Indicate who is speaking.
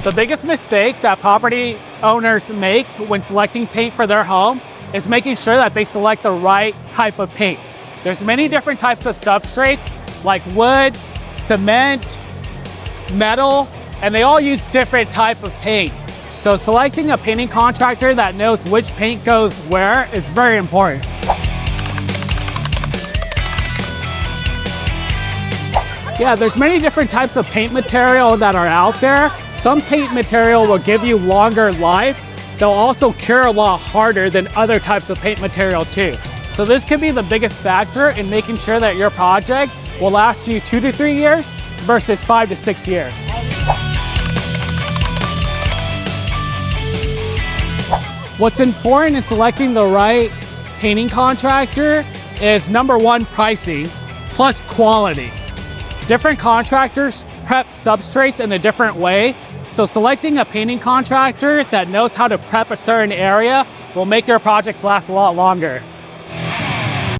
Speaker 1: The biggest mistake that property owners make when selecting paint for their home is making sure that they select the right type of paint. There's many different types of substrates like wood, cement, metal, and they all use different type of paints. So selecting a painting contractor that knows which paint goes where is very important. Yeah, there's many different types of paint material that are out there. Some paint material will give you longer life. They'll also cure a lot harder than other types of paint material too. So this can be the biggest factor in making sure that your project will last you 2 to 3 years versus 5 to 6 years. What's important in selecting the right painting contractor is number one, pricing plus quality. Different contractors prep substrates in a different way, so selecting a painting contractor that knows how to prep a certain area will make your projects last a lot longer.